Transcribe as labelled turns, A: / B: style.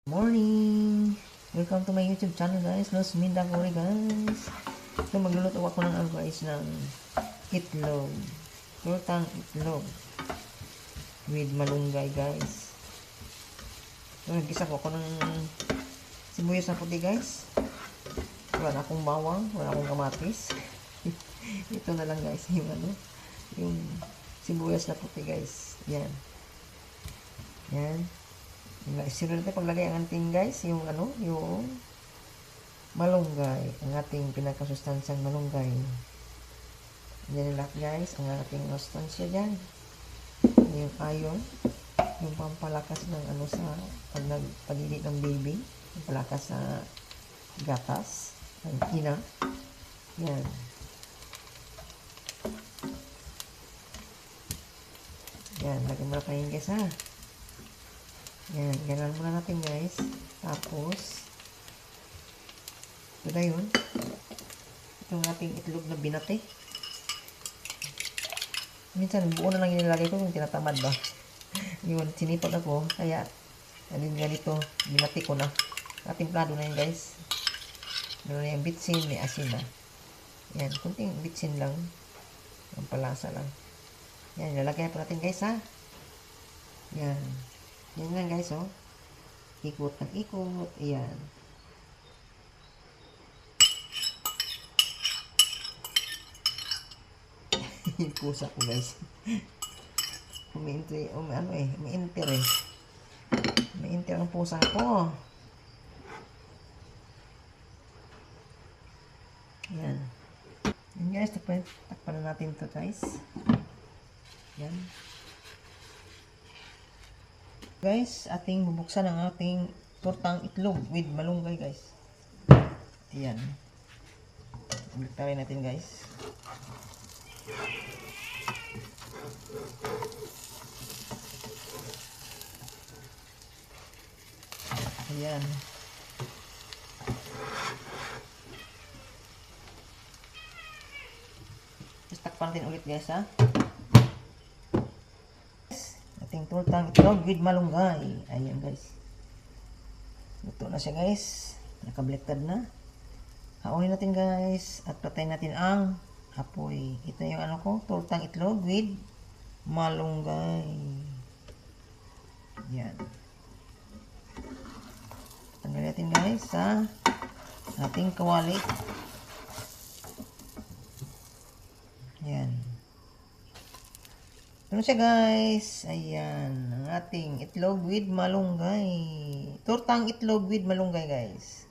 A: Morning! Welcome to my YouTube channel guys. Los Mindangori guys. So magluluto ako ng guys ng itlog. Tortang itlog with malunggay guys. So nagisa ko ako ng sibuyas na puti guys. Wala akong bawang, wala akong kamatis. Ito na lang guys yung sibuyas na puti guys. Yan. Sunod natin paglagay ang ating guys, yung malunggay, ang ating pinakasustansang malunggay. Yan lahat guys, ang ating sustansya dyan. Yung iron, yung pampalakas ng sa pagdili ng baby, pampalakas sa gatas, ng ina. Yan. Yan, lagyan mo na kayo guys ha. Yan, ganan muna natin guys. Tapos, ito na yun. Itong ating itlog na binati. Minsan, buo na lang inilagay ko kung tinatamad ba. Yun, sinipag ako. Kaya, ganito, binati ko na. Atimplado na yun guys. Meron na yung bitsin, may asin na. Yan, kunting bitsin lang. Ang palasa lang. Yan, lalagay pa natin guys ha. Yan. Yan lang guys, oh. Ikot ng ikot. Ayan. Yung pusa ko guys. Umiinter eh. Umiinter ang pusa ko. Ayan. Yan guys, takpan na natin ito guys. Yan. Guys, ating bubuksan ang ating tortang itlog with malunggay guys. Ayan. Buktarin natin guys. Ayan. Just takpan natin ulit guys ha. Ating tortang itlog with malunggay. Ayan guys. Luto na siya guys. Naka-blected na. Haunin natin guys. At patayin natin ang apoy. Ito yung tortang itlog with malunggay. Yan. Tanggalin natin guys sa ating kawali. Yan. Ano siya guys? Ayan. Ang ating itlog with malunggay. Tortang itlog with malunggay guys.